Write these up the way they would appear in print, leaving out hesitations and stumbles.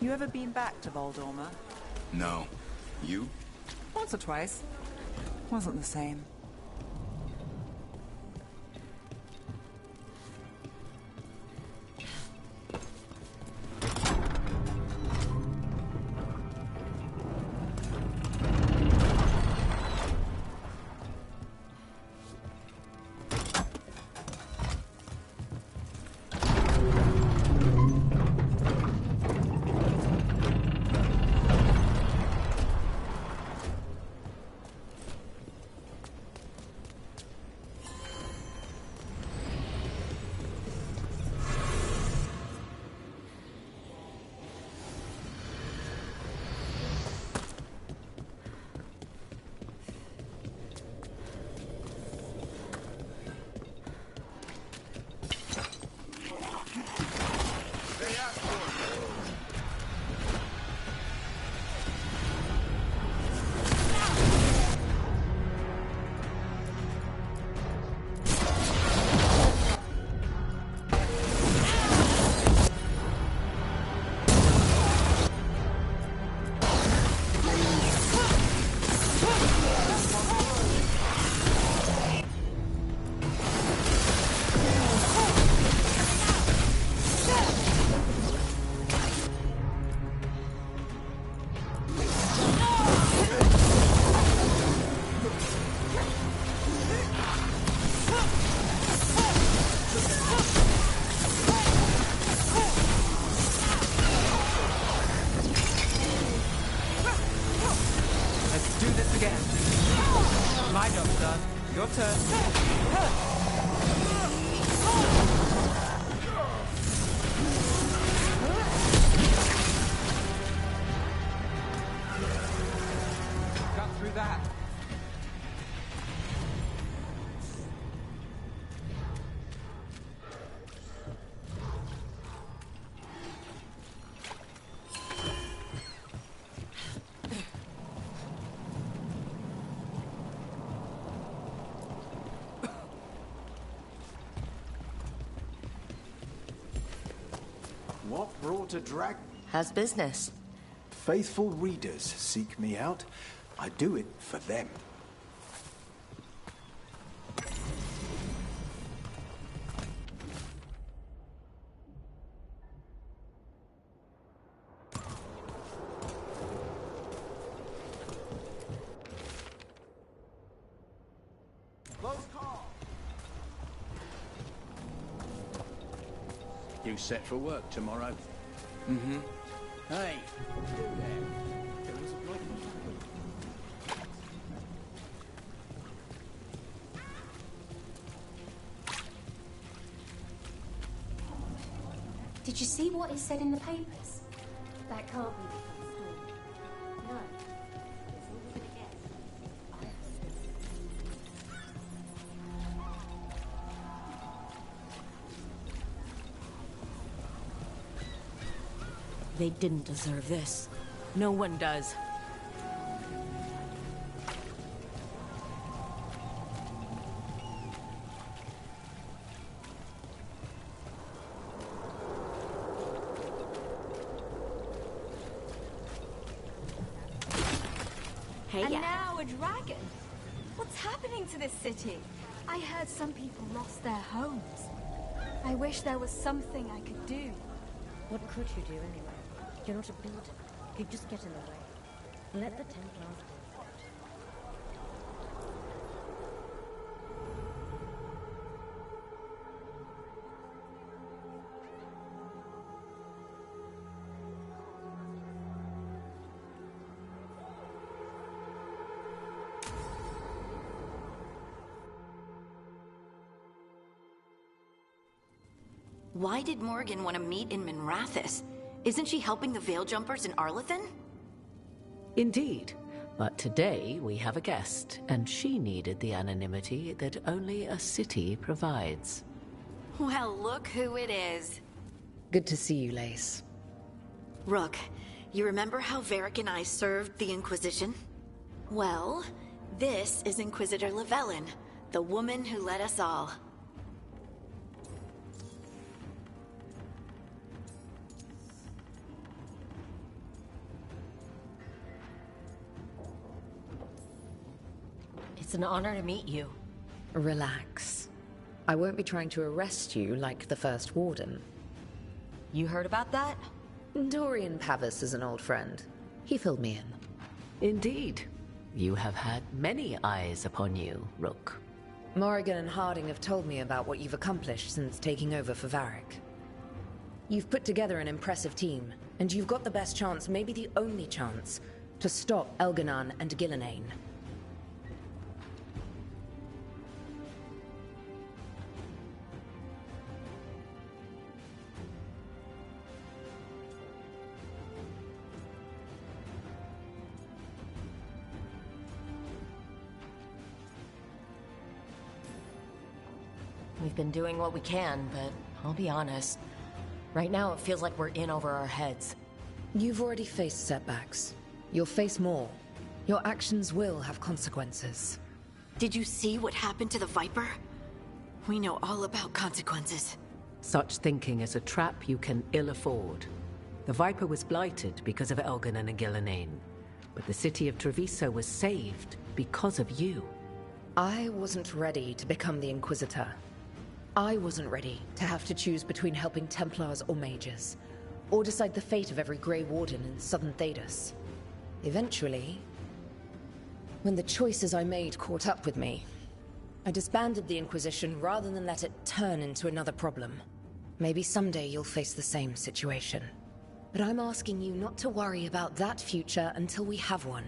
You ever been back to Voldorma? No. You? Once or twice. Wasn't the same. What brought a drag? How's business? Faithful readers seek me out. I do it for them. You set for work tomorrow? Mm-hmm. Hey, Did you see what is said in the papers? That can't be the full story. No. It's all we're gonna get. They didn't deserve this. No one does. And now a dragon? What's happening to this city? I heard some people lost their homes. I wish there was something I could do. What could you do anyway? You're not a builder. You'd just get in the way. Let the Templars do that. Why did Morgan want to meet in Minrathous? Isn't she helping the Veil Jumpers in Arlathan? Indeed. But today we have a guest, and she needed the anonymity that only a city provides. Well, look who it is. Good to see you, Lace. Rook, you remember how Varric and I served the Inquisition? Well, this is Inquisitor Llewellyn, the woman who led us all. It's an honor to meet you. Relax. I won't be trying to arrest you like the first warden. You heard about that? Dorian Pavis is an old friend. He filled me in. Indeed. You have had many eyes upon you, Rook. Morrigan and Harding have told me about what you've accomplished since taking over for Varric. You've put together an impressive team, and you've got the best chance, maybe the only chance, to stop Elganon and Gillenane. We've been doing what we can, but I'll be honest. Right now it feels like we're in over our heads. You've already faced setbacks. You'll face more. Your actions will have consequences. Did you see what happened to the Viper? We know all about consequences. Such thinking is a trap you can ill afford. The Viper was blighted because of Elganon and Gillenane, but the city of Treviso was saved because of you. I wasn't ready to become the Inquisitor. I wasn't ready to have to choose between helping Templars or mages, or decide the fate of every Grey Warden in Southern Thedas. Eventually, when the choices I made caught up with me, I disbanded the Inquisition rather than let it turn into another problem. Maybe someday you'll face the same situation. But I'm asking you not to worry about that future until we have one.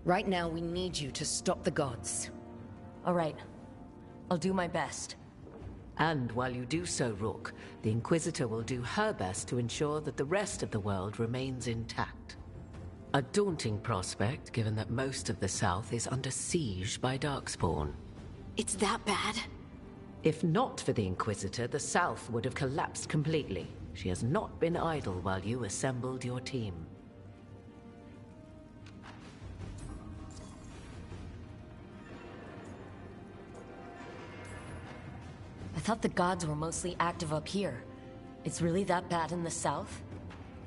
Right now, we need you to stop the gods. All right. I'll do my best. And while you do so, Rook, the Inquisitor will do her best to ensure that the rest of the world remains intact. A daunting prospect, given that most of the South is under siege by Darkspawn. It's that bad? If not for the Inquisitor, the South would have collapsed completely. She has not been idle while you assembled your team. I thought the gods were mostly active up here. It's really that bad in the south?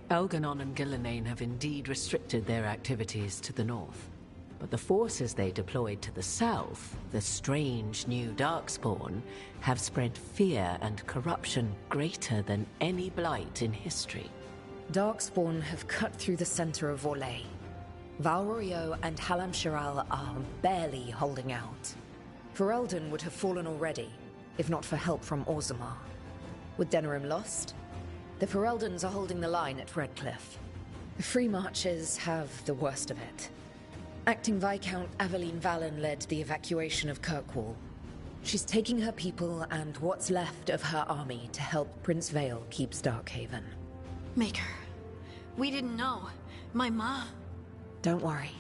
Elganon and Gillenane have indeed restricted their activities to the north. But the forces they deployed to the south, the strange new Darkspawn, have spread fear and corruption greater than any blight in history. Darkspawn have cut through the center of Orlais. Valrorio and Halam Shiral are barely holding out. Ferelden would have fallen already, if not for help from Orzammar. With Denerim lost, the Fereldans are holding the line at Redcliffe. The Free Marches have the worst of it. Acting Viscount Aveline Valen led the evacuation of Kirkwall. She's taking her people and what's left of her army to help Prince Vale keep Starkhaven. Maker, we didn't know. My ma... Don't worry.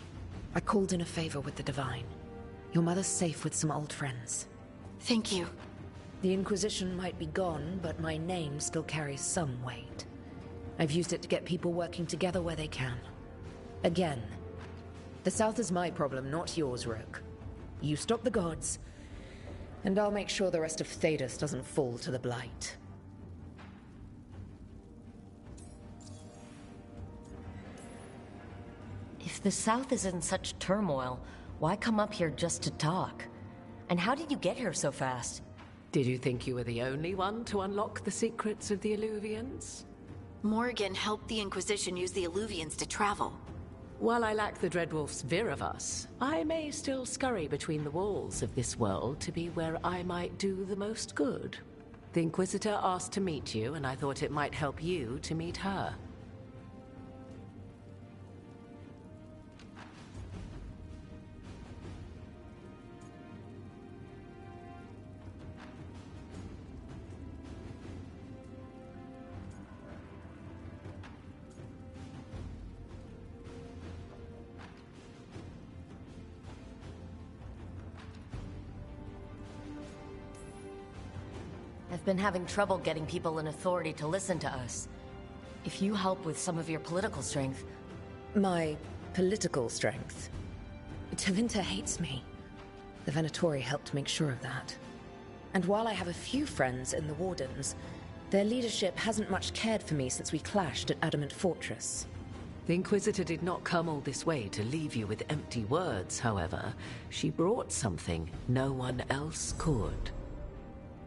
I called in a favor with the Divine. Your mother's safe with some old friends. Thank you. The Inquisition might be gone, but my name still carries some weight. I've used it to get people working together where they can. Again, the South is my problem, not yours, Rook. You stop the gods, and I'll make sure the rest of Thedas doesn't fall to the Blight. If the South is in such turmoil, why come up here just to talk? And how did you get here so fast? Did you think you were the only one to unlock the secrets of the Illuvians? Morrigan helped the Inquisition use the Illuvians to travel. While I lack the Dreadwolf's vir of us, I may still scurry between the walls of this world to be where I might do the most good. The Inquisitor asked to meet you, and I thought it might help you to meet her. I've been having trouble getting people in authority to listen to us. If you help with some of your political strength... My political strength? Tevinter hates me. The Venatori helped make sure of that. And while I have a few friends in the Wardens, their leadership hasn't much cared for me since we clashed at Adamant Fortress. The Inquisitor did not come all this way to leave you with empty words, however. She brought something no one else could.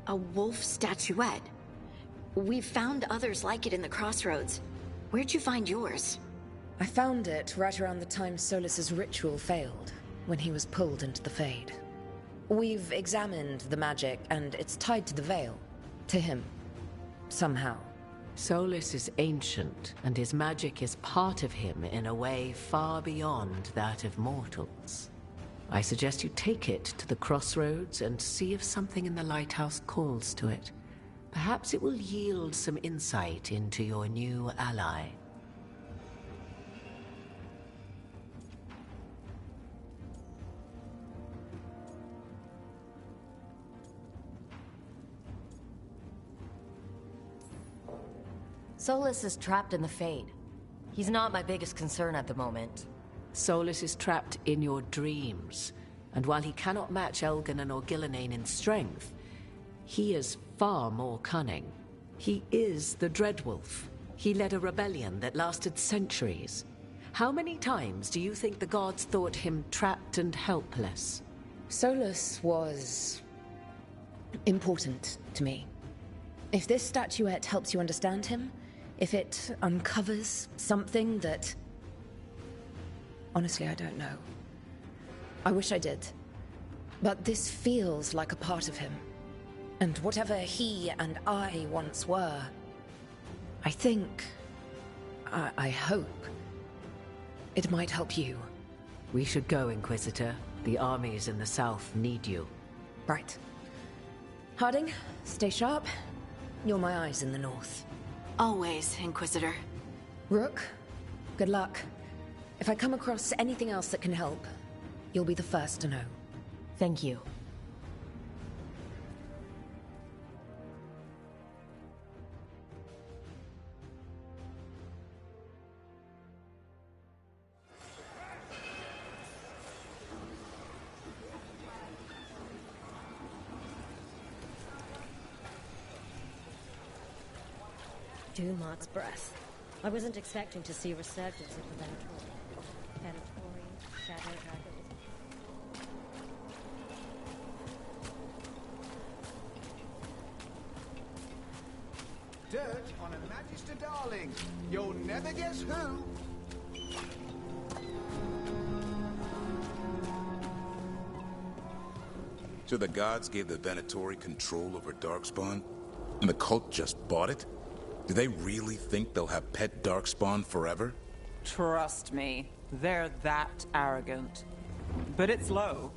A wolf statuette. We've found others like it in the crossroads. Where'd you find yours? I found it right around the time Solas's ritual failed, when he was pulled into the Fade. We've examined the magic, and it's tied to the Veil. To him. Somehow. Solas is ancient, and his magic is part of him in a way far beyond that of mortals. I suggest you take it to the crossroads and see if something in the lighthouse calls to it. Perhaps it will yield some insight into your new ally. Solas is trapped in the Fade. He's not my biggest concern at the moment. Solas is trapped in your dreams, and while he cannot match Elganon or Gillenane in strength, he is far more cunning. He is the Dreadwolf. He led a rebellion that lasted centuries. How many times do you think the gods thought him trapped and helpless? Solas was important to me. If this statuette helps you understand him, if it uncovers something that... Honestly, I don't know. I wish I did. But this feels like a part of him. And whatever he and I once were, I think... I hope... it might help you. We should go, Inquisitor. The armies in the south need you. Right. Harding, stay sharp. You're my eyes in the north. Always, Inquisitor. Rook, good luck. If I come across anything else that can help, you'll be the first to know. Thank you. Dumart's breath. I wasn't expecting to see a resurgence of the Venatori. Venatori, Shadow Dragons. Dirt on a Magister darling. You'll never guess who. So the gods gave the Venatori control over Darkspawn? And the cult just bought it? Do they really think they'll have pet Darkspawn forever? Trust me, they're that arrogant. But it's low,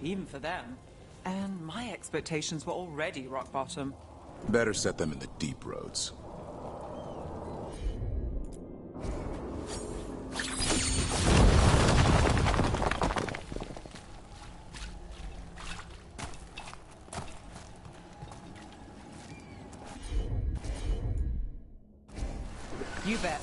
even for them. And my expectations were already rock bottom. Better set them in the deep roads. You bet.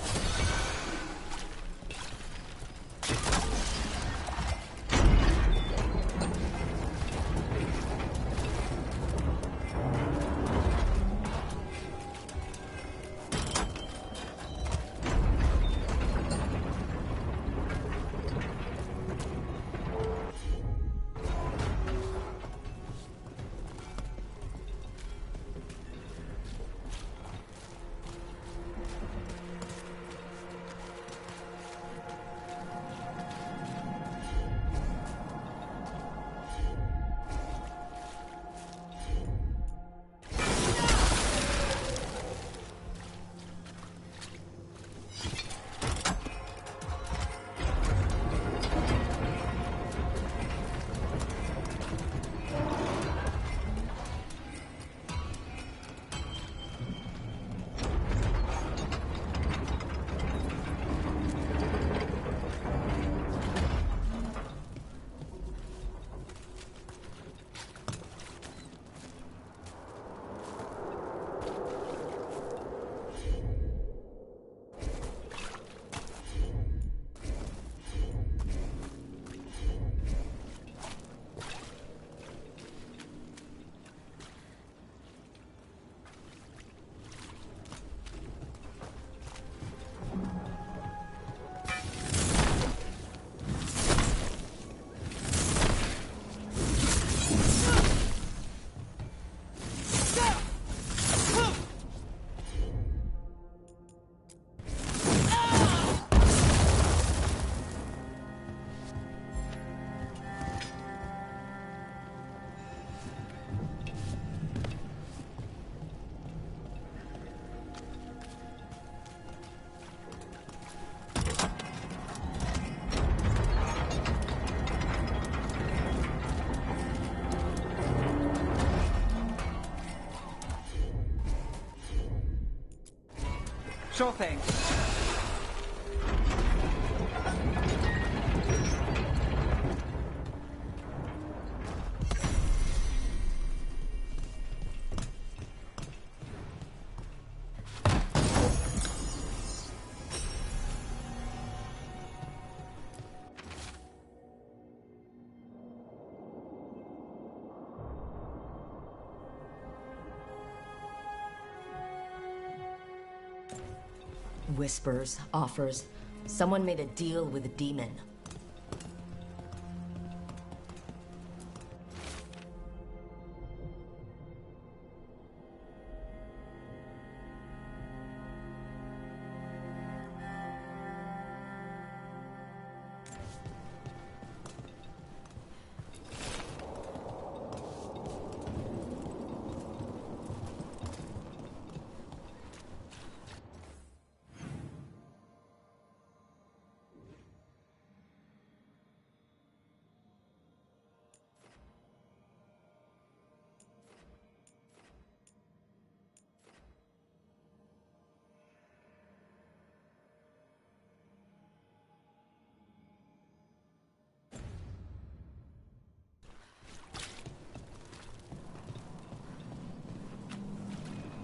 Sure thing. Whispers, offers. Someone made a deal with a demon.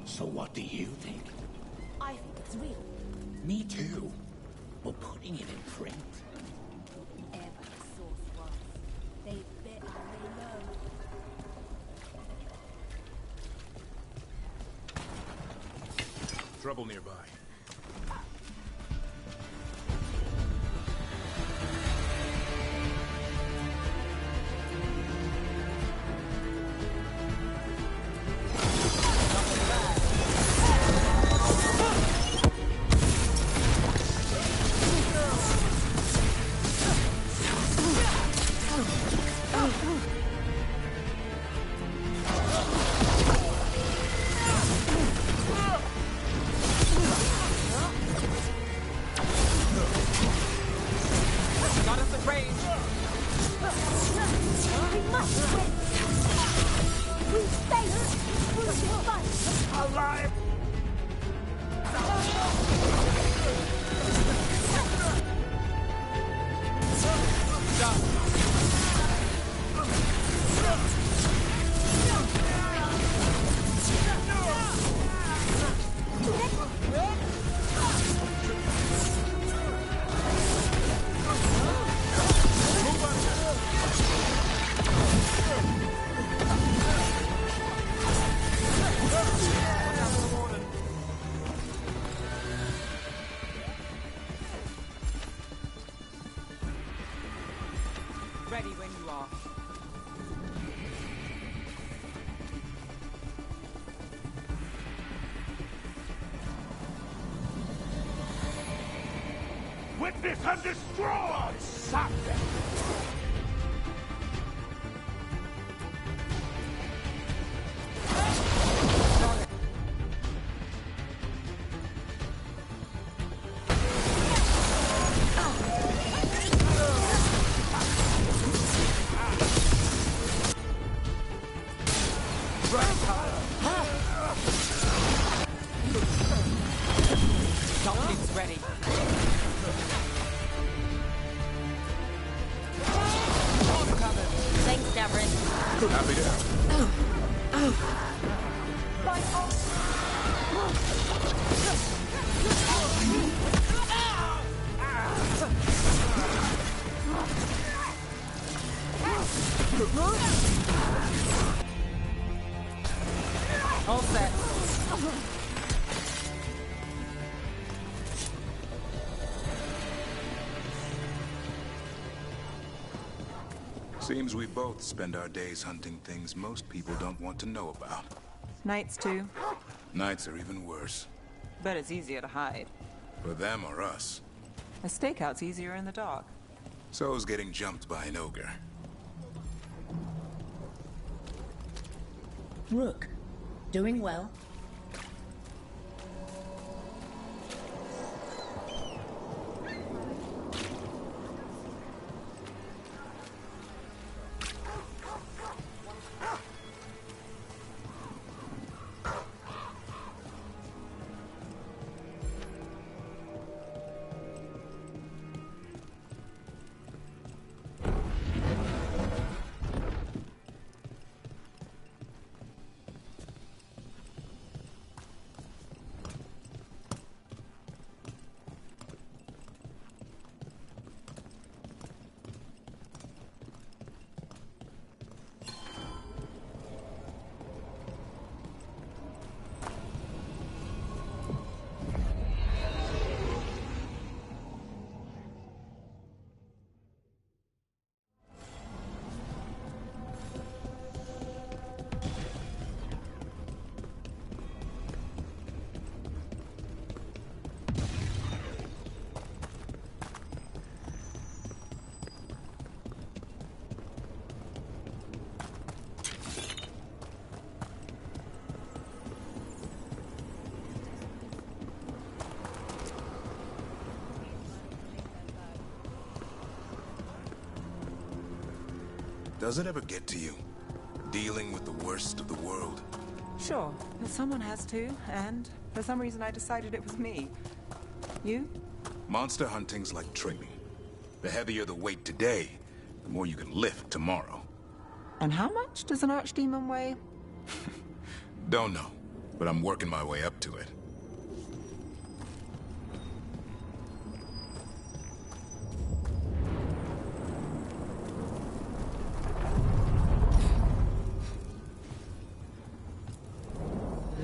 So what do you think? I think it's real. Me too. We're putting it in print. Whoever the source was, they better lay low. Trouble nearby. Ready when you are. Witness and destroy! Stop them! Something's ready. Thanks, Davrin. Happy to help. All set. Seems we both spend our days hunting things most people don't want to know about. Nights too, Nights are even worse. but it's easier to hide. For them or us. A stakeout's easier in the dark. So's getting jumped by an ogre. Rook, doing well. Does it ever get to you? Dealing with the worst of the world? Sure, someone has to, and for some reason I decided it was me. You? Monster hunting's like training. The heavier the weight today, the more you can lift tomorrow. And how much does an archdemon weigh? Don't know, but I'm working my way up to it.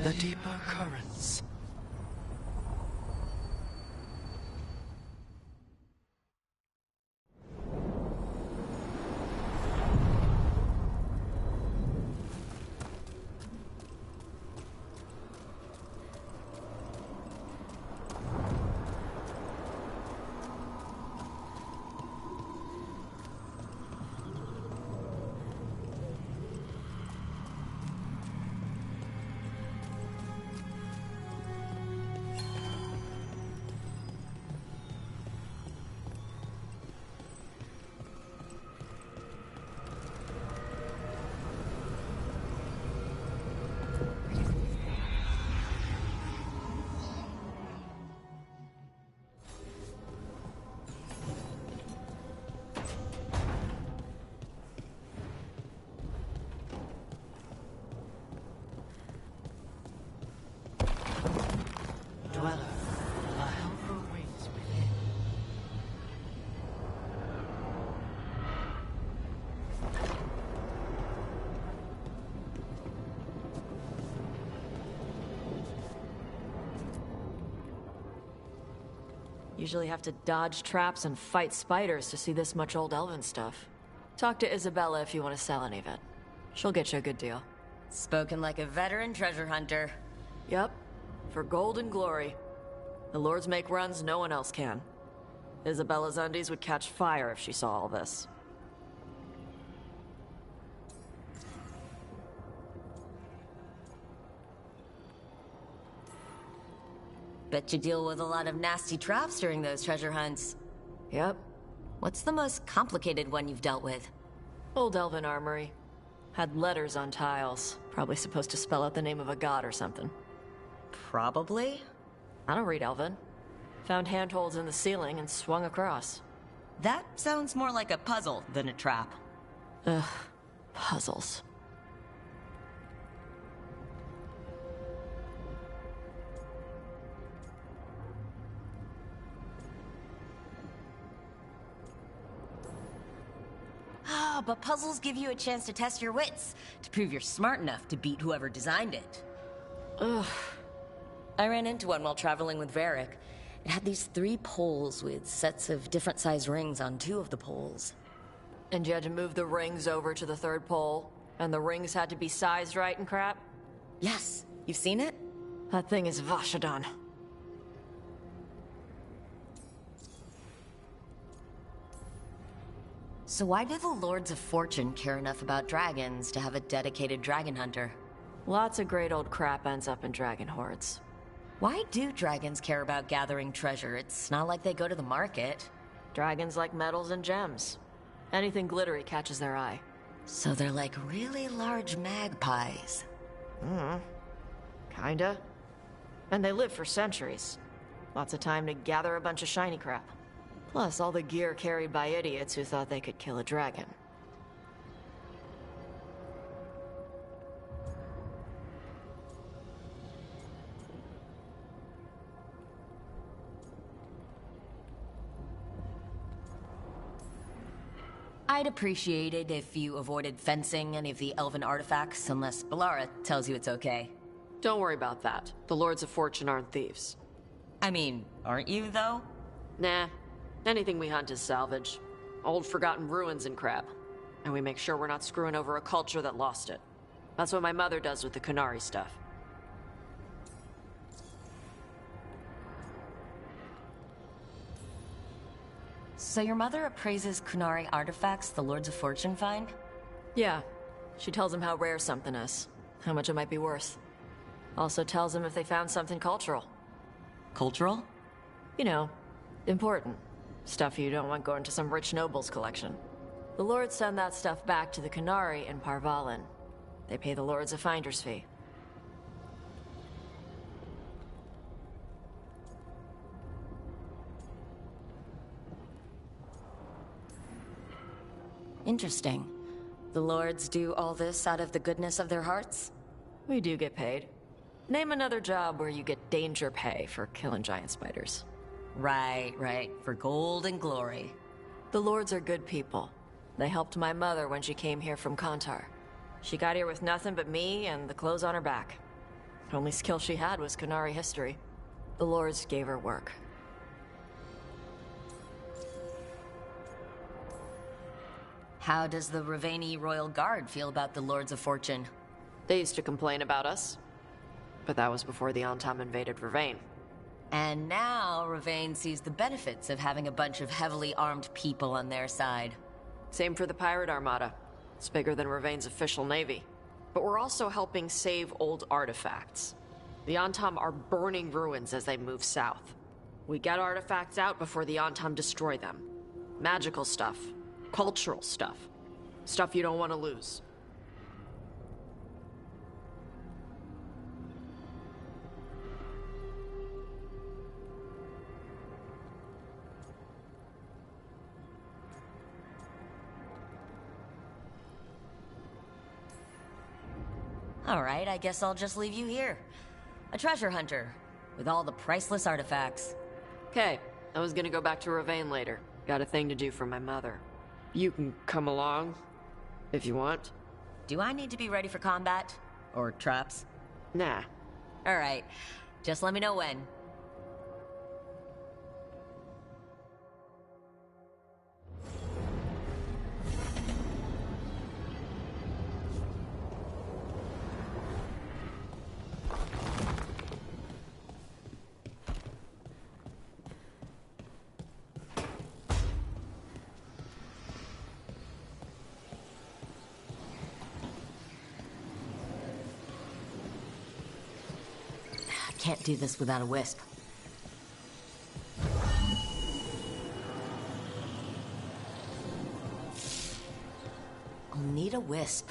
The deeper currents. Dweller, a helper waits within. Usually have to dodge traps and fight spiders to see this much old elven stuff. Talk to Isabella if you want to sell any of it. She'll get you a good deal. Spoken like a veteran treasure hunter. Yep. For gold and glory. The lords make runs no one else can. Isabella's undies would catch fire if she saw all this. Bet you deal with a lot of nasty traps during those treasure hunts. Yep. What's the most complicated one you've dealt with? Old elven armory. Had letters on tiles. Probably supposed to spell out the name of a god or something. Probably? I don't read elven. Found handholds in the ceiling and swung across. That sounds more like a puzzle than a trap. Ugh. Puzzles. Ah, but puzzles give you a chance to test your wits, to prove you're smart enough to beat whoever designed it. Ugh. I ran into one while traveling with Varric. It had these 3 poles with sets of different size rings on 2 of the poles. And you had to move the rings over to the 3rd pole? And the rings had to be sized right and crap? Yes. You've seen it? That thing is Vashadan. So why do the Lords of Fortune care enough about dragons to have a dedicated dragon hunter? Lots of great old crap ends up in dragon hordes. Why do dragons care about gathering treasure? It's not like they go to the market. Dragons like metals and gems. Anything glittery catches their eye. So they're like really large magpies. Kinda. And they live for centuries. Lots of time to gather a bunch of shiny crap. Plus all the gear carried by idiots who thought they could kill a dragon. I'd appreciate it if you avoided fencing any of the elven artifacts, unless Bellara tells you it's okay. Don't worry about that. The Lords of Fortune aren't thieves. I mean, aren't you, though? Nah. Anything we hunt is salvage. Old forgotten ruins and crap. And we make sure we're not screwing over a culture that lost it. That's what my mother does with the Kunari stuff. So your mother appraises Kunari artifacts the Lords of Fortune find? Yeah. She tells them how rare something is. How much it might be worth. Also tells them if they found something cultural. Cultural? You know, important. Stuff you don't want going to some rich noble's collection. The Lords send that stuff back to the Qunari in Parvalin. They pay the Lords a finder's fee. Interesting. The Lords do all this out of the goodness of their hearts? We do get paid. Name another job where you get danger pay for killing giant spiders. Right. For gold and glory. The Lords are good people. They helped my mother when she came here from Kantar. She got here with nothing but me and the clothes on her back. The only skill she had was Qunari history. The Lords gave her work. How does the Ravani Royal Guard feel about the Lords of Fortune? They used to complain about us. But that was before the Antam invaded Ravane. And now Ravane sees the benefits of having a bunch of heavily armed people on their side. Same for the Pirate Armada. It's bigger than Ravane's official navy. But we're also helping save old artifacts. The Antam are burning ruins as they move south. We get artifacts out before the Antam destroy them. Magical stuff. Cultural stuff. Stuff you don't want to lose. Alright, I guess I'll just leave you here. A treasure hunter, with all the priceless artifacts. Okay, I was gonna go back to Ravane later. Got a thing to do for my mother. You can come along, if you want. Do I need to be ready for combat? Or traps? Nah. Alright, just let me know when. Can't do this without a wisp. I'll need a wisp.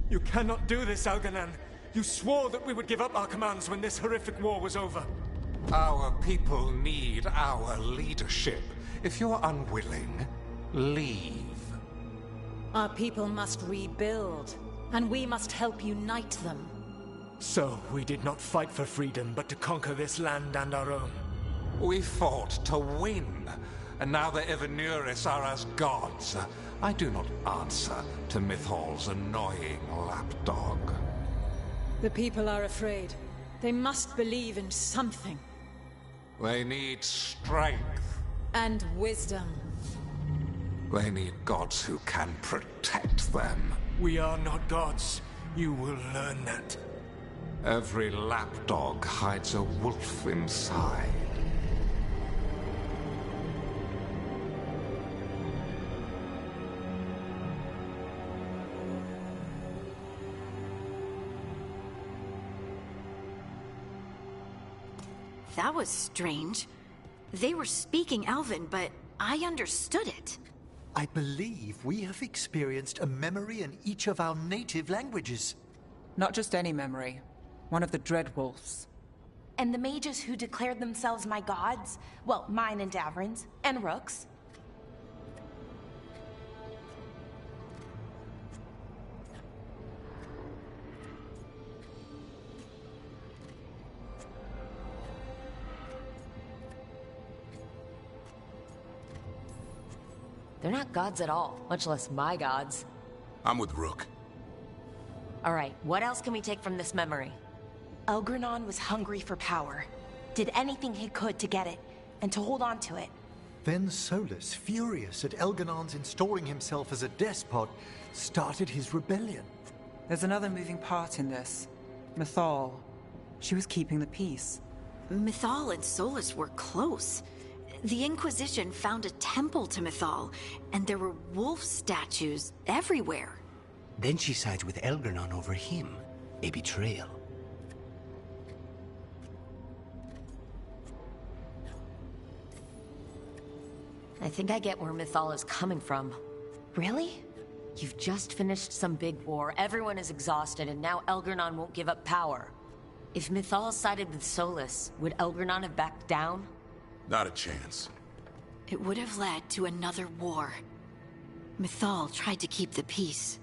You cannot do this, Alganan. You swore that we would give up our commands when this horrific war was over. Our people need our leadership. If you're unwilling, leave. Our people must rebuild, and we must help unite them. So, we did not fight for freedom, but to conquer this land and our own. We fought to win, and now the Evanuris are as gods. I do not answer to Mythal's annoying lapdog. The people are afraid. They must believe in something. They need strength. And wisdom. They need gods who can protect them. We are not gods. You will learn that. Every lapdog hides a wolf inside. That was strange. They were speaking Elven, but I understood it. I believe we have experienced a memory in each of our native languages. Not just any memory. One of the Dreadwolves. And the mages who declared themselves my gods? Well, mine and Davrin's, and Rook's. They're not gods at all, much less my gods. I'm with Rook. Alright, what else can we take from this memory? Elgranon was hungry for power. Did anything he could to get it, and to hold on to it. Then Solas, furious at Elganon's installing himself as a despot, started his rebellion. There's another moving part in this. Mythal. She was keeping the peace. Mythal and Solas were close. The Inquisition found a temple to Mythal, and there were wolf statues everywhere. Then she sides with Elgranon over him. A betrayal. I think I get where Mythal is coming from. Really? You've just finished some big war, everyone is exhausted, and now Elgranon won't give up power. If Mythal sided with Solas, would Elgranon have backed down? Not a chance. It would have led to another war. Mythal tried to keep the peace.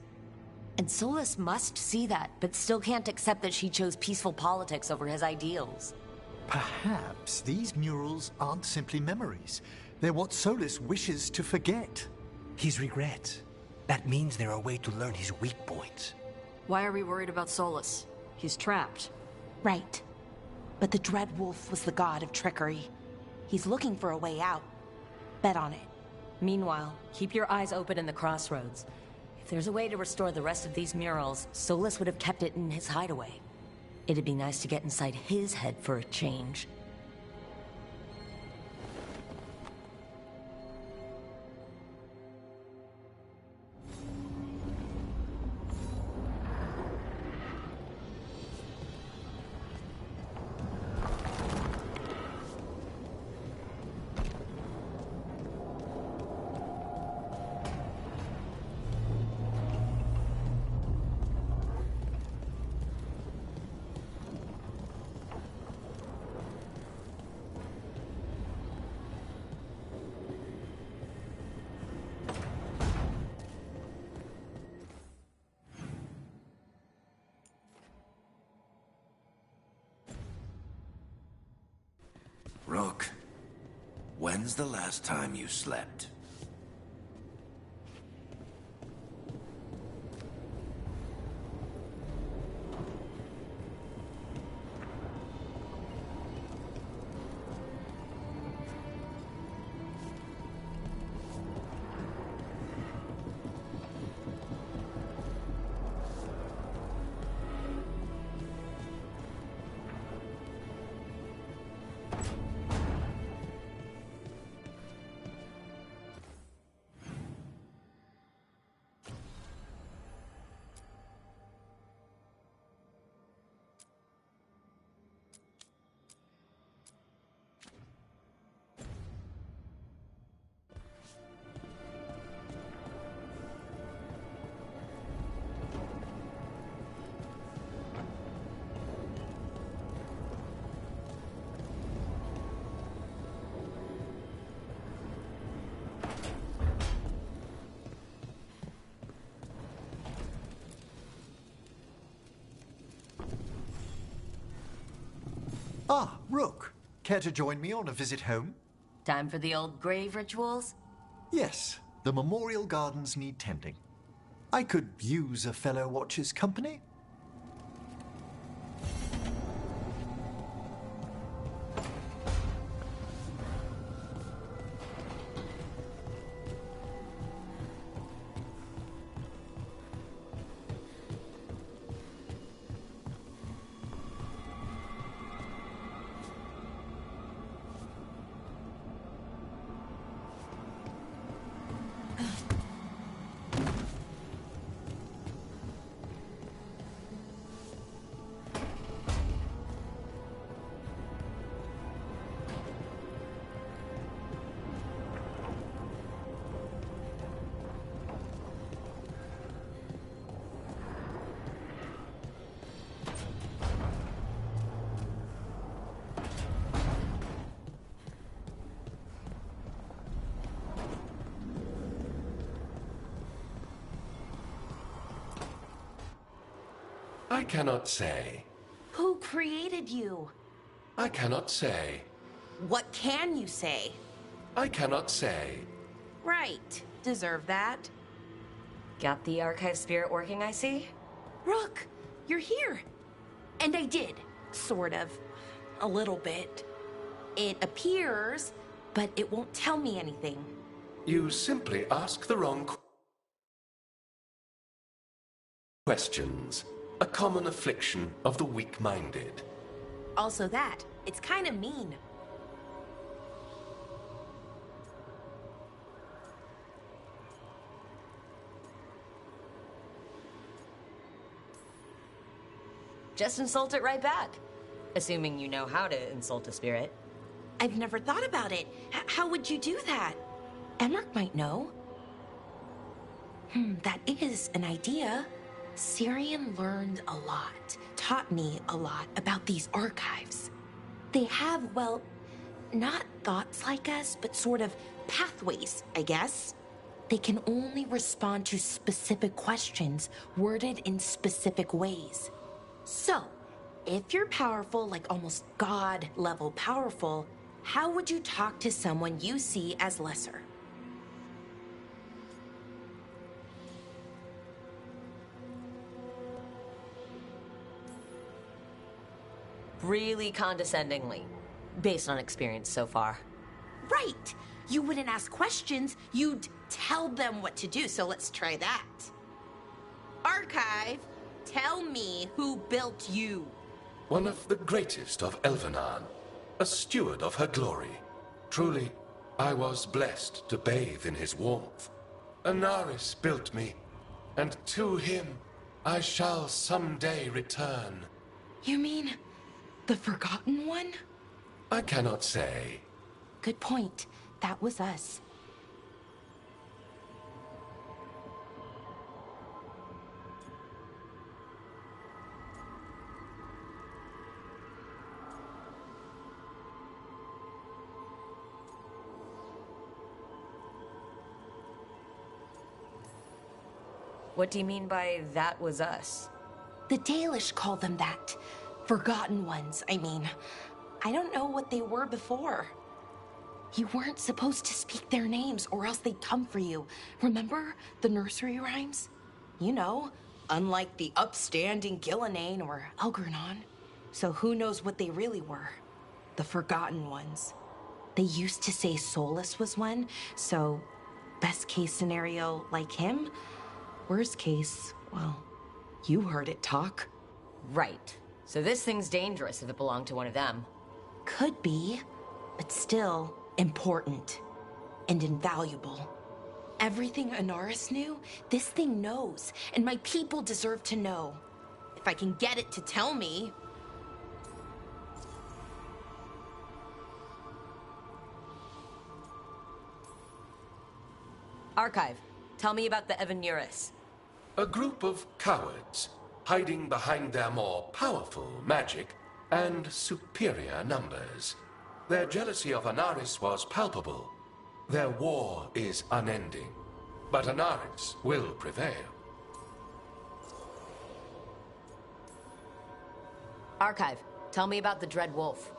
And Solas must see that, but still can't accept that she chose peaceful politics over his ideals. Perhaps these murals aren't simply memories. They're what Solas wishes to forget. His regrets. That means they're a way to learn his weak points. Why are we worried about Solas? He's trapped. Right. But the Dread Wolf was the god of trickery. He's looking for a way out. Bet on it. Meanwhile, keep your eyes open in the crossroads. If there's a way to restore the rest of these murals, Solas would have kept it in his hideaway. It'd be nice to get inside his head for a change. Rook, when's the last time you slept? Ah, Rook. Care to join me on a visit home? Time for the old grave rituals? Yes, the memorial gardens need tending. I could use a fellow watcher's company. I cannot say. Who created you? I cannot say. What can you say? I cannot say. Right. deserve that. Got the archive spirit working, I see? Rook, you're here. And I did, sort of. A little bit. It appears, but it won't tell me anything. You simply ask the wrong questions. A common affliction of the weak-minded. Also that, it's kind of mean. Just insult it right back. Assuming you know how to insult a spirit. I've never thought about it. How would you do that? Emmerich might know. That is an idea. Syrian learned a lot, taught me a lot about these archives. They have, well, not thoughts like us, but sort of pathways, I guess. They can only respond to specific questions worded in specific ways. So, if you're powerful, like almost God-level powerful, how would you talk to someone you see as lesser? Really condescendingly, based on experience so far. Right! You wouldn't ask questions, you'd tell them what to do, so let's try that. Archive, tell me who built you. One of the greatest of Elvenan, a steward of her glory. Truly, I was blessed to bathe in his warmth. Anaris built me, and to him I shall someday return. You mean the Forgotten One? I cannot say. Good point. That was us. What do you mean by that was us? The Dalish call them that. Forgotten Ones, I mean. I don't know what they were before. You weren't supposed to speak their names or else they'd come for you. Remember the nursery rhymes? You know, unlike the upstanding Gillenane or Algernon. So who knows what they really were? The Forgotten Ones. They used to say Solas was one, so best case scenario like him. Worst case, well, you heard it talk. Right. So this thing's dangerous if it belonged to one of them. Could be, but still important and invaluable. Everything Anaris knew, this thing knows, and my people deserve to know. If I can get it to tell me. Archive, tell me about the Evanuris. A group of cowards, hiding behind their more powerful magic and superior numbers. Their jealousy of Anaris was palpable. Their war is unending, but Anaris will prevail. Archive, tell me about the Dread Wolf.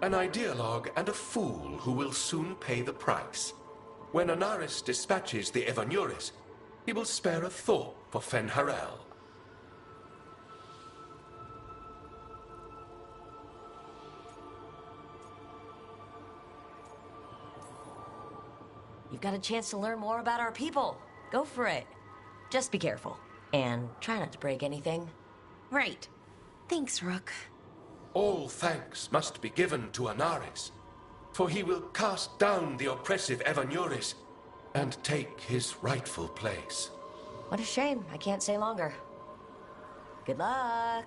An ideologue and a fool who will soon pay the price. When Anaris dispatches the Evanuris, he will spare a thought for Fen'Harel. You've got a chance to learn more about our people. Go for it. Just be careful. And try not to break anything. Right. Thanks, Rook. All thanks must be given to Anaris, for he will cast down the oppressive Evanuris and take his rightful place. What a shame. I can't stay longer. Good luck.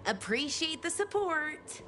Appreciate the support.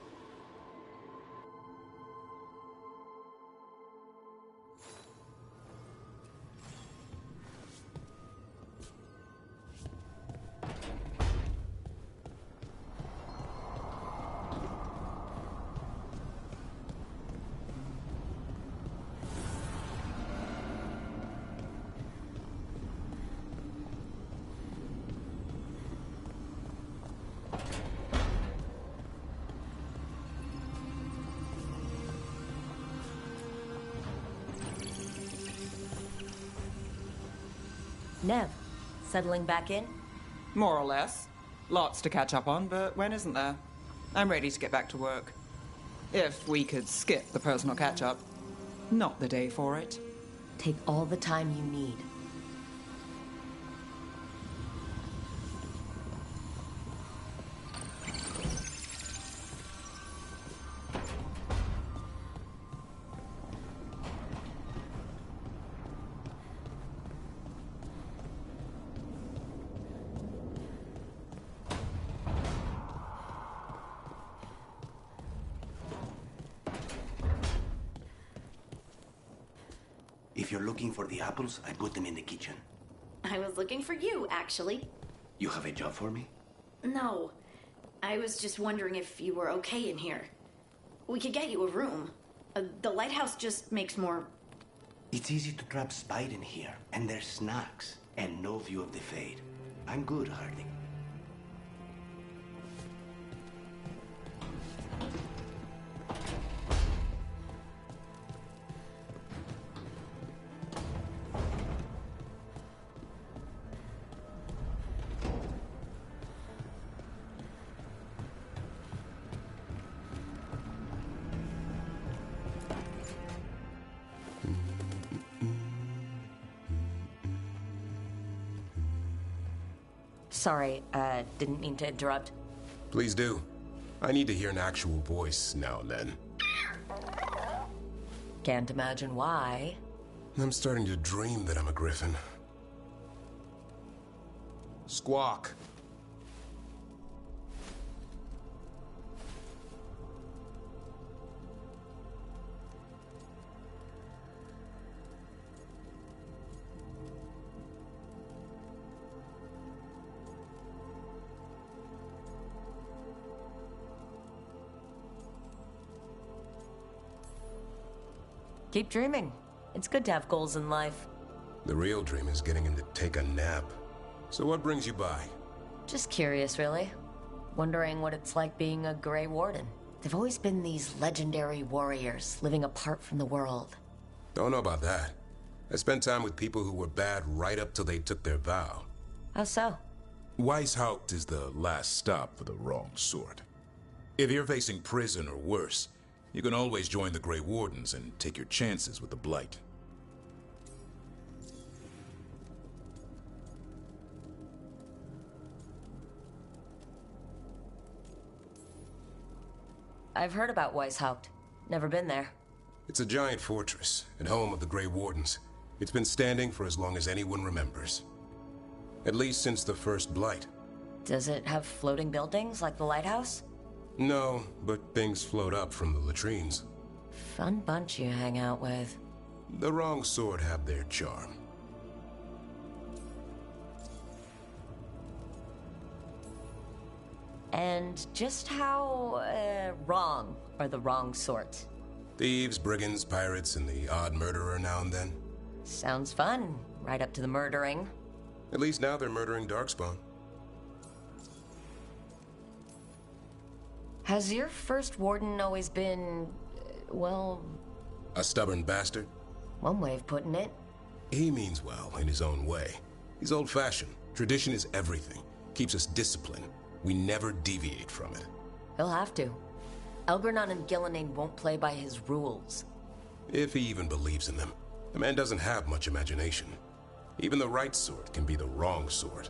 Nev, settling back in? More or less. Lots to catch up on, but when isn't there? I'm ready to get back to work. If we could skip the personal catch-up. Not the day for it. Take all the time you need. If you're looking for the apples, I put them in the kitchen. I was looking for you, actually. You have a job for me? No. I was just wondering if you were okay in here. We could get you a room. The lighthouse just makes more... It's easy to trap Spite in here, and there's snacks, and no view of the Fade. I'm good, Harding. Sorry, didn't mean to interrupt. Please do. I need to hear an actual voice now and then. Can't imagine why. I'm starting to dream that I'm a griffin. Squawk. Keep dreaming. It's good to have goals in life. The real dream is getting him to take a nap. So what brings you by? Just curious, really. Wondering what it's like being a Grey Warden. They've always been these legendary warriors living apart from the world. Don't know about that. I spent time with people who were bad right up till they took their vow. How so? Weishaupt is the last stop for the wrong sort. If you're facing prison or worse, you can always join the Grey Wardens and take your chances with the Blight. I've heard about Weishaupt. Never been there. It's a giant fortress and home of the Grey Wardens. It's been standing for as long as anyone remembers. At least since the first Blight. Does it have floating buildings like the lighthouse? No, but things float up from the latrines. Fun bunch you hang out with. The wrong sort have their charm. And just how, wrong are the wrong sort? Thieves, brigands, pirates, and the odd murderer now and then. Sounds fun. Right up to the murdering. At least now they're murdering Darkspawn. Has your first warden always been, well... A stubborn bastard? One way of putting it. He means well in his own way. He's old-fashioned. Tradition is everything. Keeps us disciplined. We never deviate from it. He'll have to. Elgernon and Gillenane won't play by his rules. If he even believes in them. The man doesn't have much imagination. Even the right sort can be the wrong sort.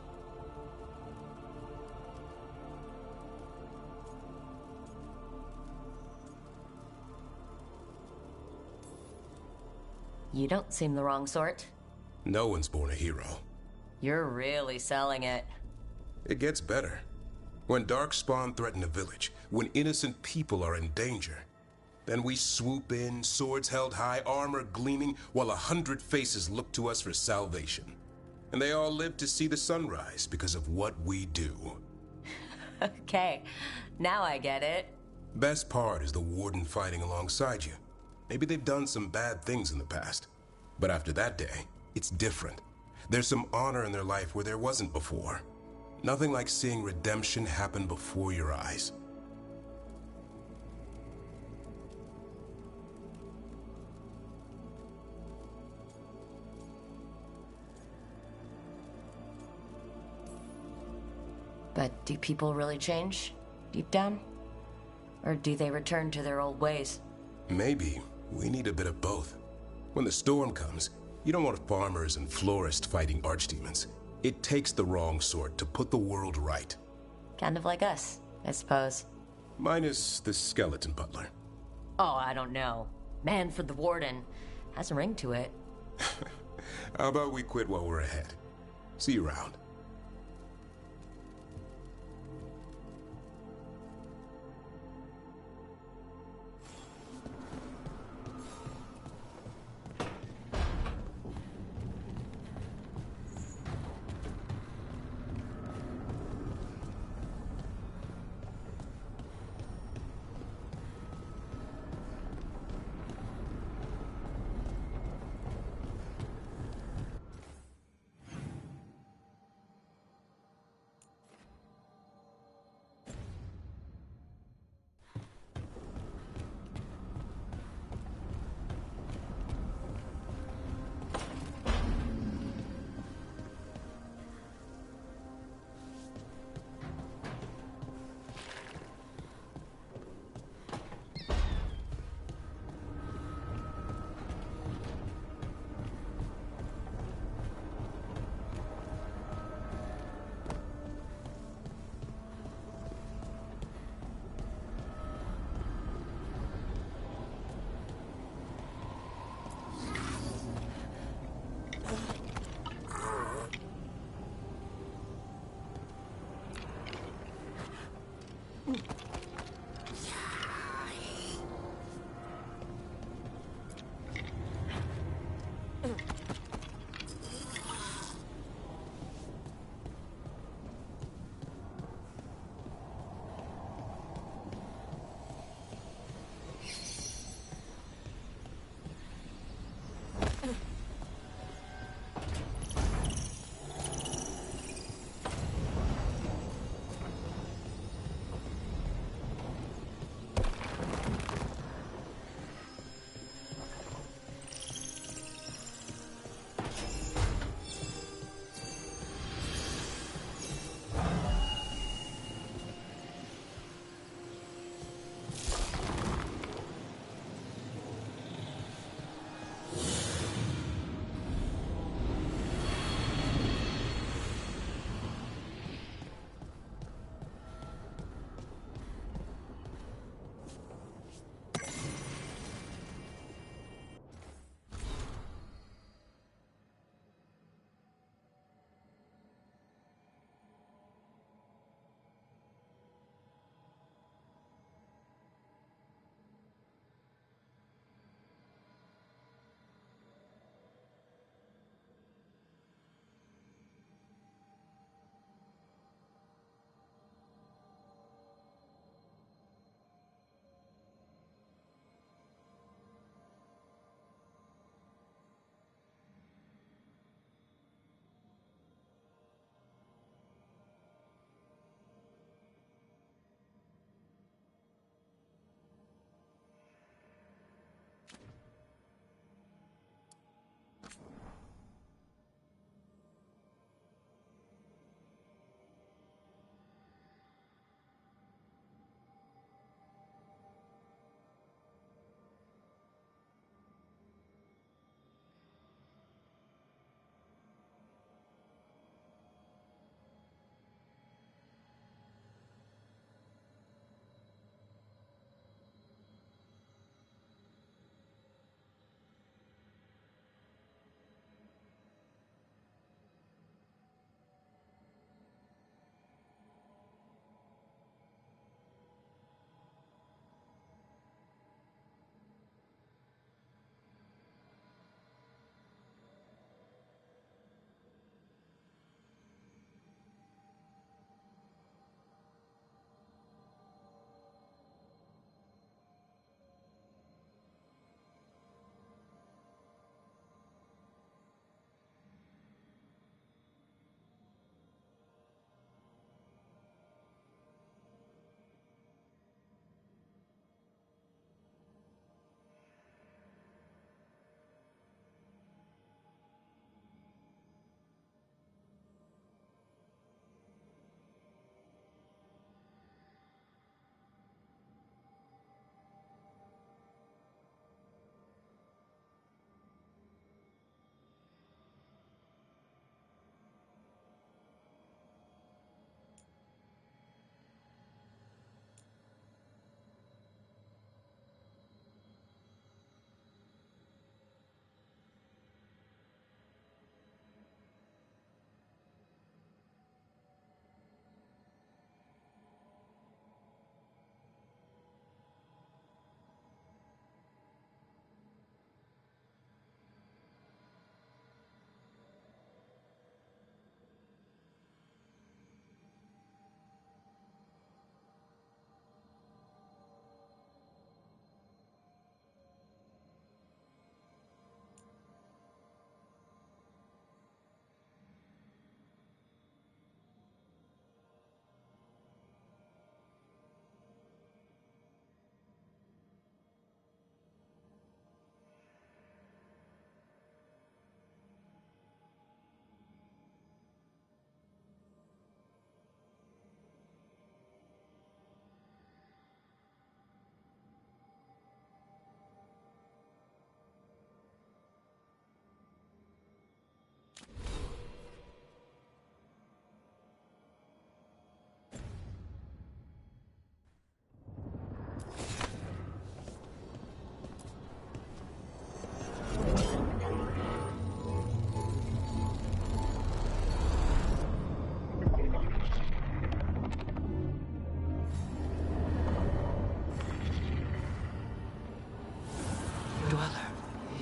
You don't seem the wrong sort. No one's born a hero. You're really selling it. It gets better. When Darkspawn threaten a village, when innocent people are in danger, then we swoop in, swords held high, armor gleaming, while 100 faces look to us for salvation. And they all live to see the sunrise because of what we do. Okay, now I get it. Best part is the warden fighting alongside you. Maybe they've done some bad things in the past, but after that day, it's different. There's some honor in their life where there wasn't before. Nothing like seeing redemption happen before your eyes. But do people really change, deep down? Or do they return to their old ways? Maybe we need a bit of both. When the storm comes, you don't want farmers and florists fighting archdemons. It takes the wrong sort to put the world right. Kind of like us, I suppose. Minus the skeleton butler. Oh, I don't know. Man for the warden. Has a ring to it. How about we quit while we're ahead? See you around.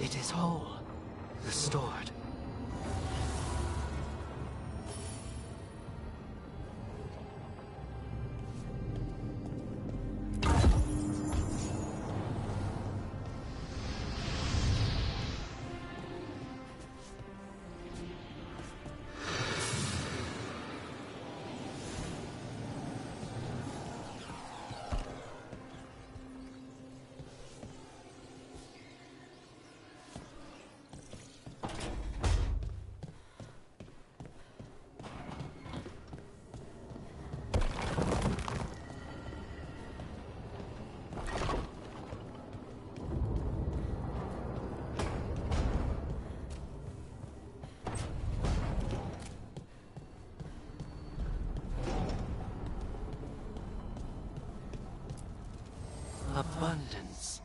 It is whole, restored. Abundance.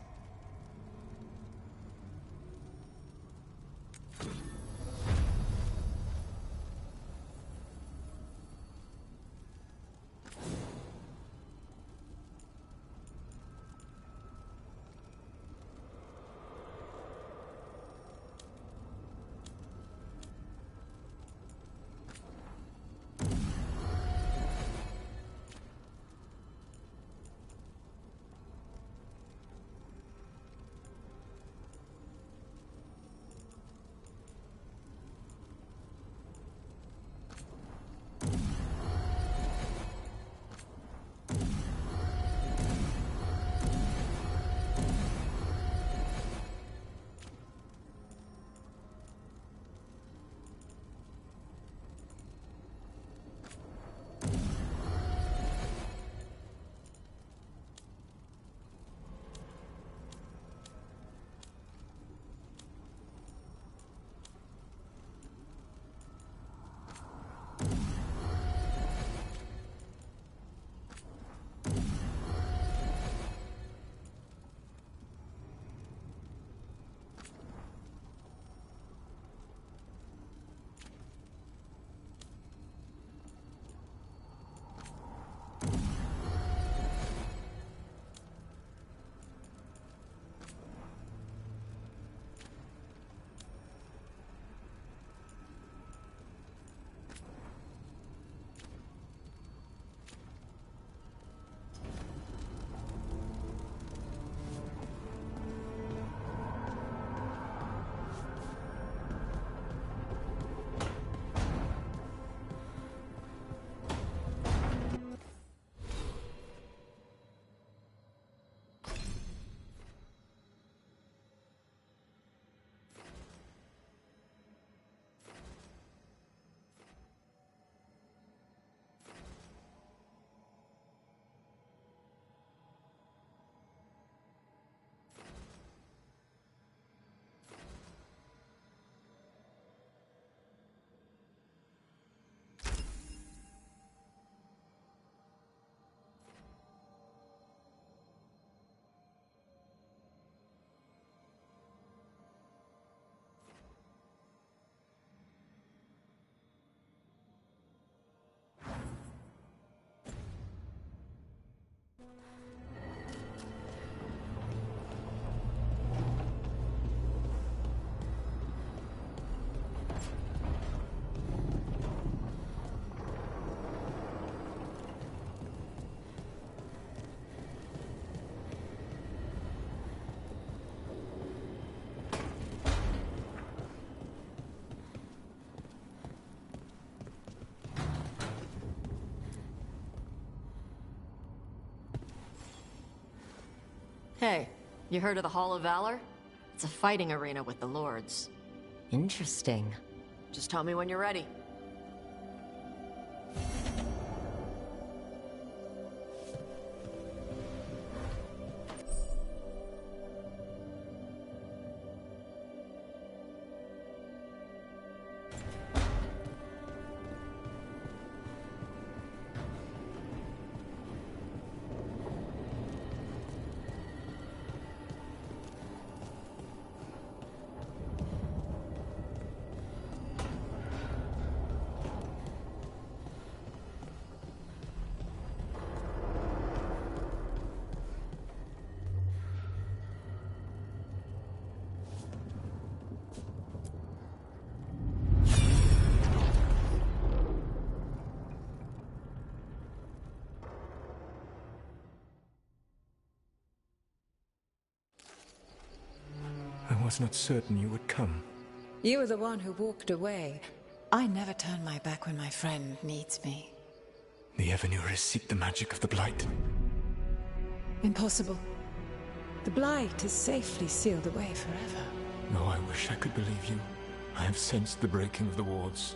Hey, you heard of the Hall of Valor? It's a fighting arena with the Lords. Interesting. Just tell me when you're ready. I was not certain you would come. You were the one who walked away. I never turn my back when my friend needs me. The Evanurus seek the magic of the Blight. Impossible. The Blight is safely sealed away forever. Oh, I wish I could believe you. I have sensed the breaking of the wards.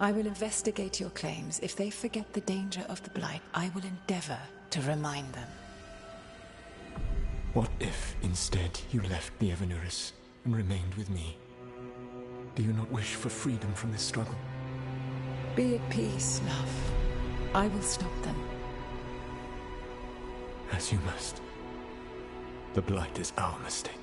I will investigate your claims. If they forget the danger of the Blight, I will endeavor to remind them. What if, instead, you left the Evanurus and remained with me? Do you not wish for freedom from this struggle? Be at peace, love. I will stop them. As you must. The Blight is our mistake.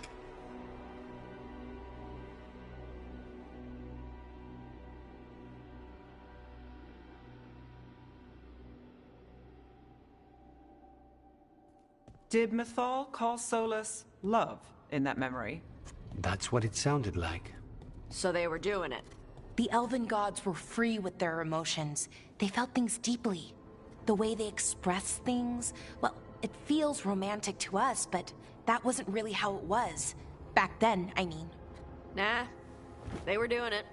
Did Mythal call Solas love in that memory? That's what it sounded like. So they were doing it. The elven gods were free with their emotions. They felt things deeply. The way they expressed things, well, it feels romantic to us, but that wasn't really how it was. Back then, I mean. Nah, they were doing it.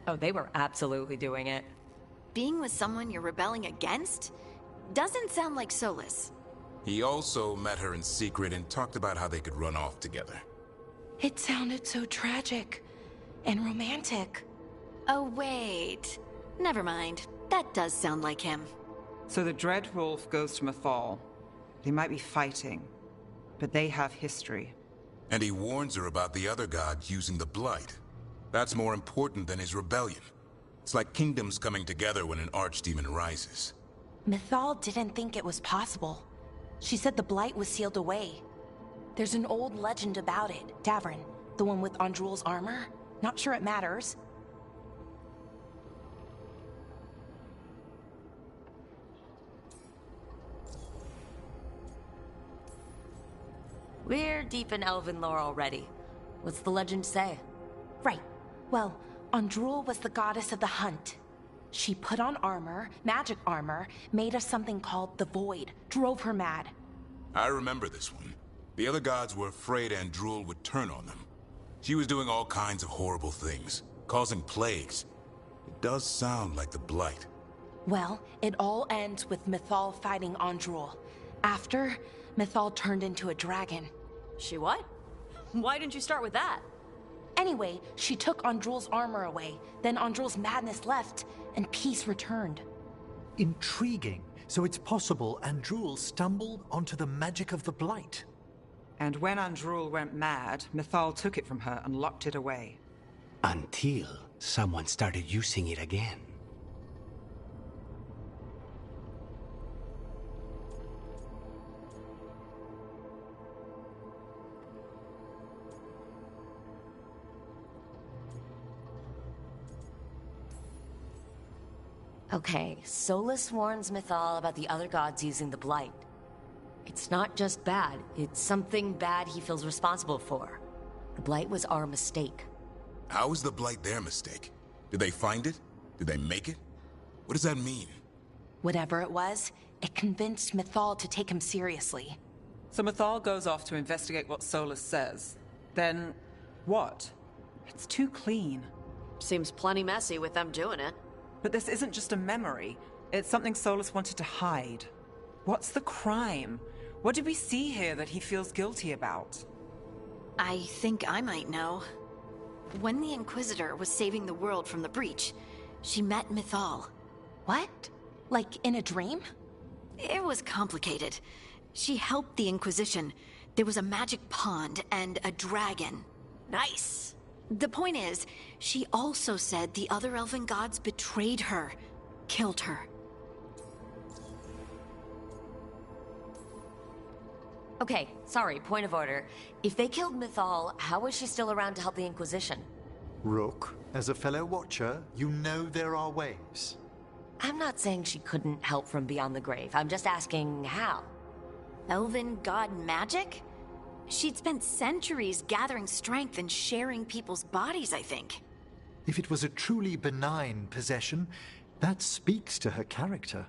Oh, they were absolutely doing it. Being with someone you're rebelling against? Doesn't sound like Solas. He also met her in secret and talked about how they could run off together. It sounded so tragic and romantic. Oh, wait. Never mind. That does sound like him. So the Dreadwolf goes to Mythal. They might be fighting, but they have history. And he warns her about the other gods using the Blight. That's more important than his rebellion. It's like kingdoms coming together when an archdemon rises. Mythal didn't think it was possible. She said the Blight was sealed away. There's an old legend about it. Davrin, the one with Andrul's armor. Not sure it matters. We're deep in elven lore already. What's the legend say? Right. Well, Andrul was the goddess of the hunt. She put on armor, magic armor, made of something called the Void, drove her mad. I remember this one. The other gods were afraid Andrul would turn on them. She was doing all kinds of horrible things, causing plagues. It does sound like the Blight. Well, it all ends with Mythal fighting Andrul. After, Mythal turned into a dragon. She what? Why didn't you start with that? Anyway, she took Andrul's armor away, then Andrul's madness left, and peace returned. Intriguing. So it's possible Andrul stumbled onto the magic of the Blight. And when Andrul went mad, Mythal took it from her and locked it away. Until someone started using it again. Okay, Solas warns Mythal about the other gods using the Blight. It's not just bad, it's something bad he feels responsible for. The Blight was our mistake. How is the Blight their mistake? Did they find it? Did they make it? What does that mean? Whatever it was, it convinced Mythal to take him seriously. So Mythal goes off to investigate what Solas says. Then, what? It's too clean. Seems plenty messy with them doing it. But this isn't just a memory. It's something Solas wanted to hide. What's the crime? What did we see here that he feels guilty about? I think I might know. When the Inquisitor was saving the world from the breach, she met Mythal. What? Like in a dream? It was complicated. She helped the Inquisition. There was a magic pond and a dragon. Nice! The point is, she also said the other elven gods betrayed her, killed her. Okay, sorry, point of order. If they killed Mythal, how was she still around to help the Inquisition? Rook, as a fellow watcher, you know there are ways. I'm not saying she couldn't help from beyond the grave. I'm just asking how. Elven god magic? She'd spent centuries gathering strength and sharing people's bodies, I think. If it was a truly benign possession, that speaks to her character.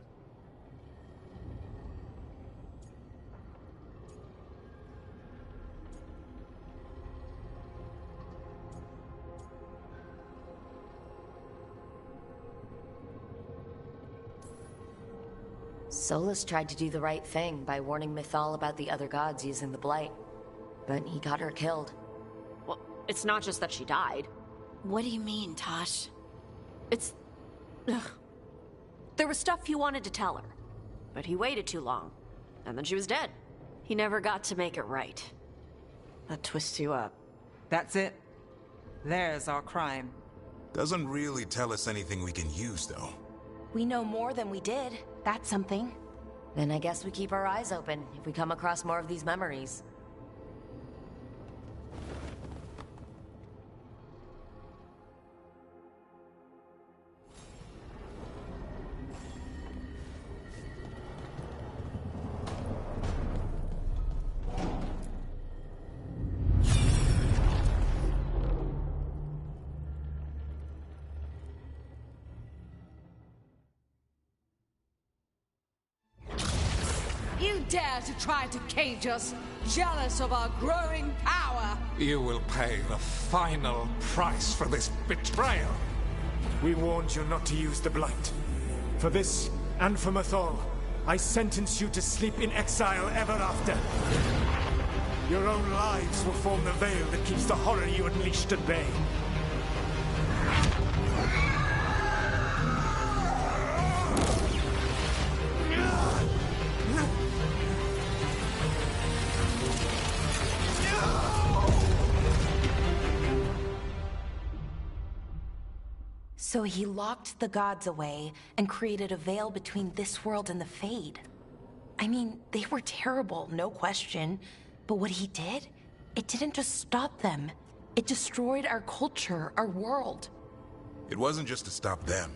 Solas tried to do the right thing by warning Mythal about the other gods using the Blight. But he got her killed. Well, it's not just that she died. What do you mean, Tosh? It's... Ugh. There was stuff he wanted to tell her. But he waited too long. And then she was dead. He never got to make it right. That twists you up. That's it. There's our crime. Doesn't really tell us anything we can use, though. We know more than we did. That's something. Then I guess we keep our eyes open if we come across more of these memories. You dare to try to cage us, jealous of our growing power! You will pay the final price for this betrayal. We warned you not to use the Blight. For this, and for Mythal, I sentence you to sleep in exile ever after. Your own lives will form the veil that keeps the horror you unleashed at bay. So he locked the gods away and created a veil between this world and the Fade. I mean, they were terrible, no question. But what he did, it didn't just stop them. It destroyed our culture, our world. It wasn't just to stop them.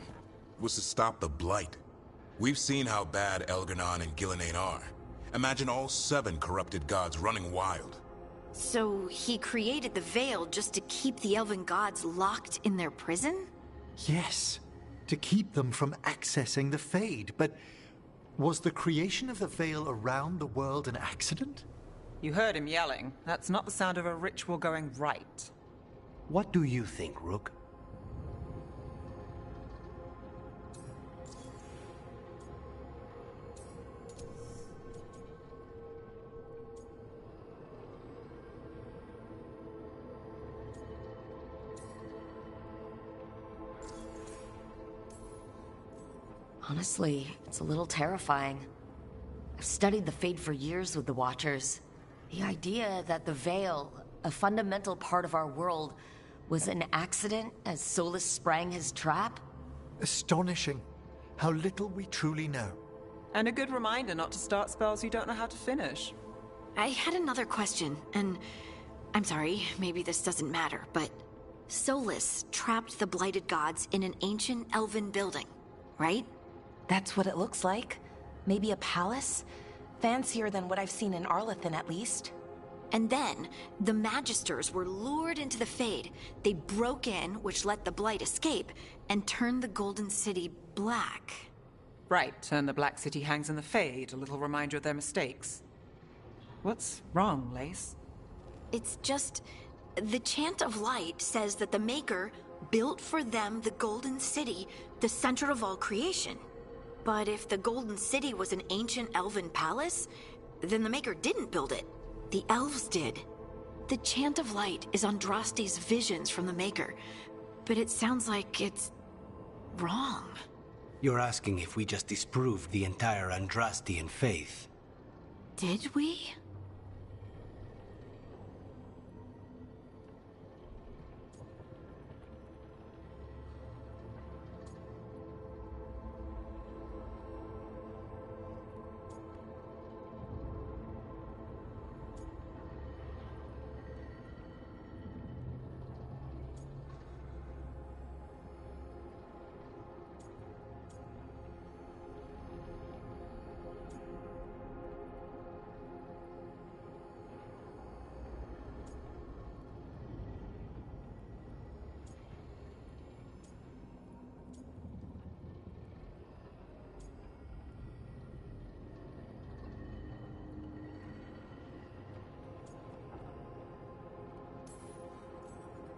It was to stop the Blight. We've seen how bad Elganon and Gillenane are. Imagine all 7 corrupted gods running wild. So he created the Veil just to keep the elven gods locked in their prison? Yes, to keep them from accessing the Fade. But was the creation of the Veil around the world an accident? You heard him yelling. That's not the sound of a ritual going right. What do you think, Rook? Honestly, it's a little terrifying. I've studied the Fade for years with the Watchers. The idea that the Veil, a fundamental part of our world, was an accident as Solas sprang his trap? Astonishing. How little we truly know. And a good reminder not to start spells you don't know how to finish. I had another question, and I'm sorry, maybe this doesn't matter, but Solas trapped the blighted gods in an ancient elven building, right? That's what it looks like. Maybe a palace? Fancier than what I've seen in Arlethan, at least. And then, the Magisters were lured into the Fade. They broke in, which let the Blight escape, and turned the Golden City black. Right, and the Black City hangs in the Fade, a little reminder of their mistakes. What's wrong, Lace? It's just... the Chant of Light says that the Maker built for them the Golden City, the center of all creation. But if the Golden City was an ancient elven palace, then the Maker didn't build it. The elves did. The Chant of Light is Andraste's visions from the Maker, but it sounds like it's wrong. You're asking if we just disproved the entire Andrastian faith. Did we?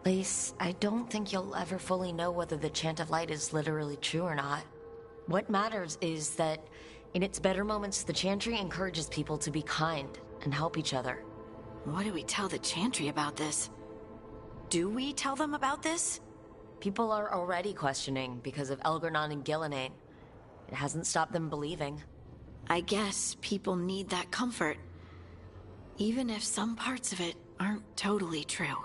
Lace, I don't think you'll ever fully know whether the Chant of Light is literally true or not. What matters is that in its better moments, the Chantry encourages people to be kind and help each other. What do we tell the Chantry about this? Do we tell them about this? People are already questioning because of Elgernon and Gillenane. It hasn't stopped them believing. I guess people need that comfort. Even if some parts of it aren't totally true.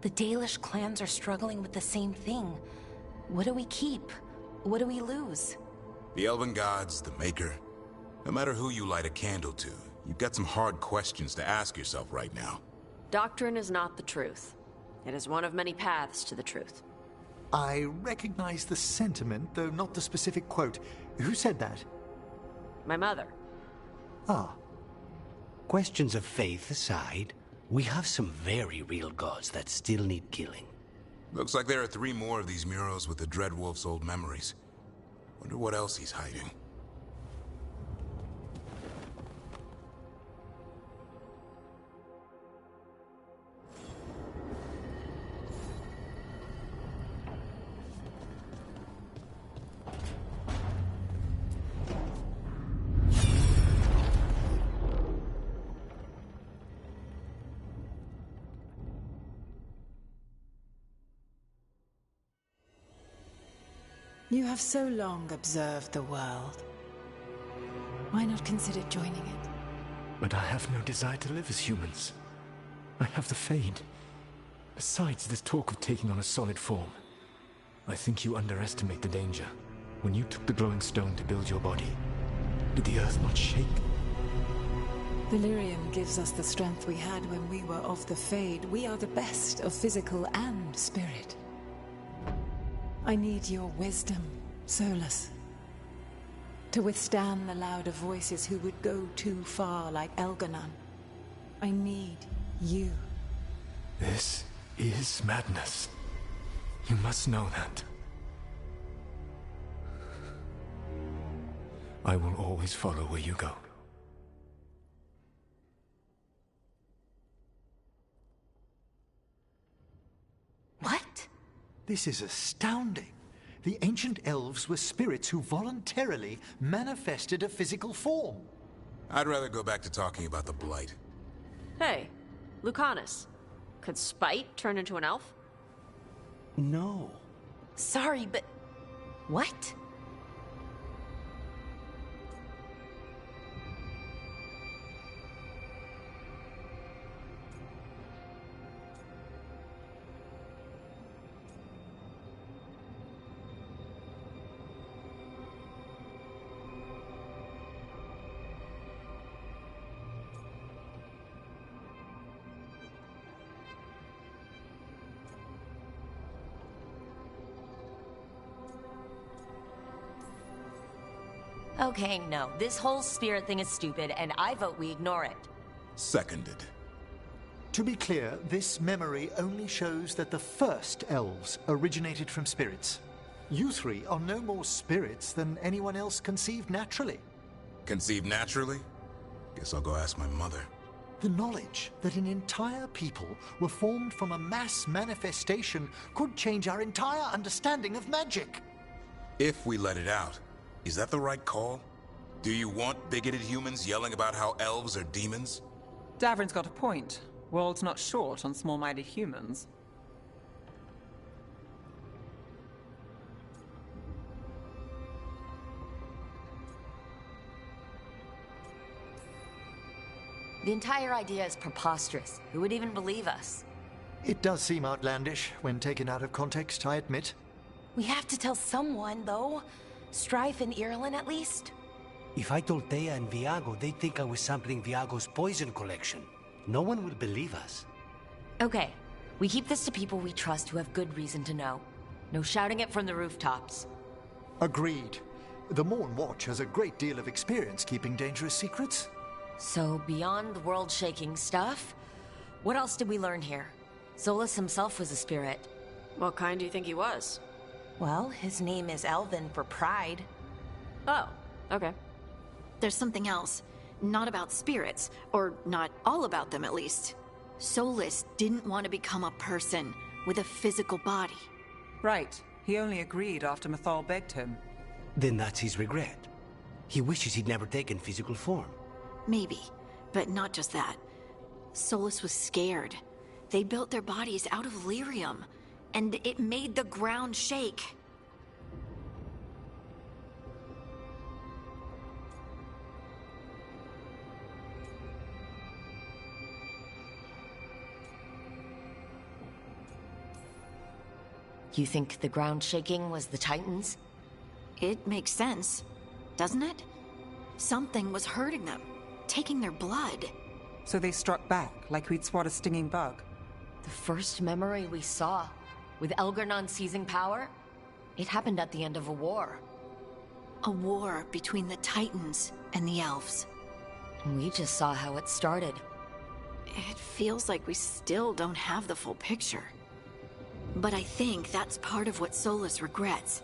The Dalish clans are struggling with the same thing. What do we keep? What do we lose? The Elven Gods, the Maker. No matter who you light a candle to, you've got some hard questions to ask yourself right now. Doctrine is not the truth. It is one of many paths to the truth. I recognize the sentiment, though not the specific quote. Who said that? My mother. Ah. Questions of faith aside, we have some very real gods that still need killing. Looks like there are 3 more of these murals with the Dreadwolf's old memories. Wonder what else he's hiding. You have so long observed the world. Why not consider joining it? But I have no desire to live as humans. I have the Fade. Besides, this talk of taking on a solid form. I think you underestimate the danger. When you took the glowing stone to build your body, did the earth not shake? Delirium gives us the strength we had when we were of the Fade. We are the best of physical and spirit. I need your wisdom, Solas. To withstand the louder voices who would go too far like Elgernon. I need you. This is madness. You must know that. I will always follow where you go. What? This is astounding. The ancient elves were spirits who voluntarily manifested a physical form. I'd rather go back to talking about the Blight. Hey, Lucanus. Could Spite turn into an elf? No. Sorry, but... what? Okay, no. This whole spirit thing is stupid, and I vote we ignore it. Seconded. To be clear, this memory only shows that the first elves originated from spirits. You 3 are no more spirits than anyone else conceived naturally. Conceived naturally? Guess I'll go ask my mother. The knowledge that an entire people were formed from a mass manifestation could change our entire understanding of magic. If we let it out, is that the right call? Do you want bigoted humans yelling about how elves are demons? Davrin's got a point. World's not short on small-minded humans. The entire idea is preposterous. Who would even believe us? It does seem outlandish when taken out of context, I admit. We have to tell someone, though. Strife and Irulan, at least. If I told Thea and Viago, they'd think I was sampling Viago's poison collection. No one will believe us. Okay, we keep this to people we trust who have good reason to know. No shouting it from the rooftops. Agreed. The Morn Watch has a great deal of experience keeping dangerous secrets. So, beyond the world-shaking stuff, what else did we learn here? Solas himself was a spirit. What kind do you think he was? Well, his name is Elven for pride. Oh, okay. There's something else. Not about spirits, or not all about them at least. Solas didn't want to become a person, with a physical body. Right. He only agreed after Mythal begged him. Then that's his regret. He wishes he'd never taken physical form. Maybe, but not just that. Solas was scared. They built their bodies out of lyrium, and it made the ground shake. You think the ground shaking was the Titans? It makes sense, doesn't it? Something was hurting them, taking their blood. So they struck back, like we'd swat a stinging bug. The first memory we saw, with Elgarnon seizing power, it happened at the end of a war. A war between the Titans and the Elves. And we just saw how it started. It feels like we still don't have the full picture. But I think that's part of what Solas regrets.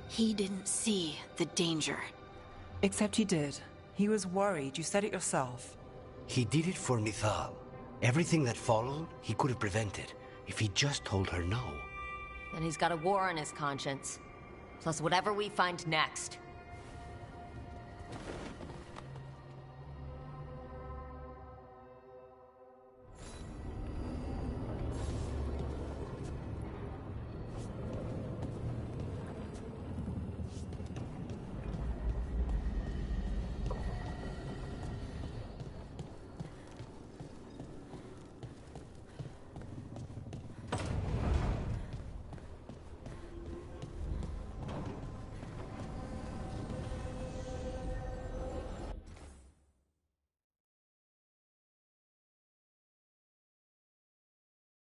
He didn't see the danger. Except he did. He was worried, you said it yourself. He did it for Mythal. Everything that followed, he could have prevented, if he just told her no. Then he's got a war on his conscience. Plus whatever we find next.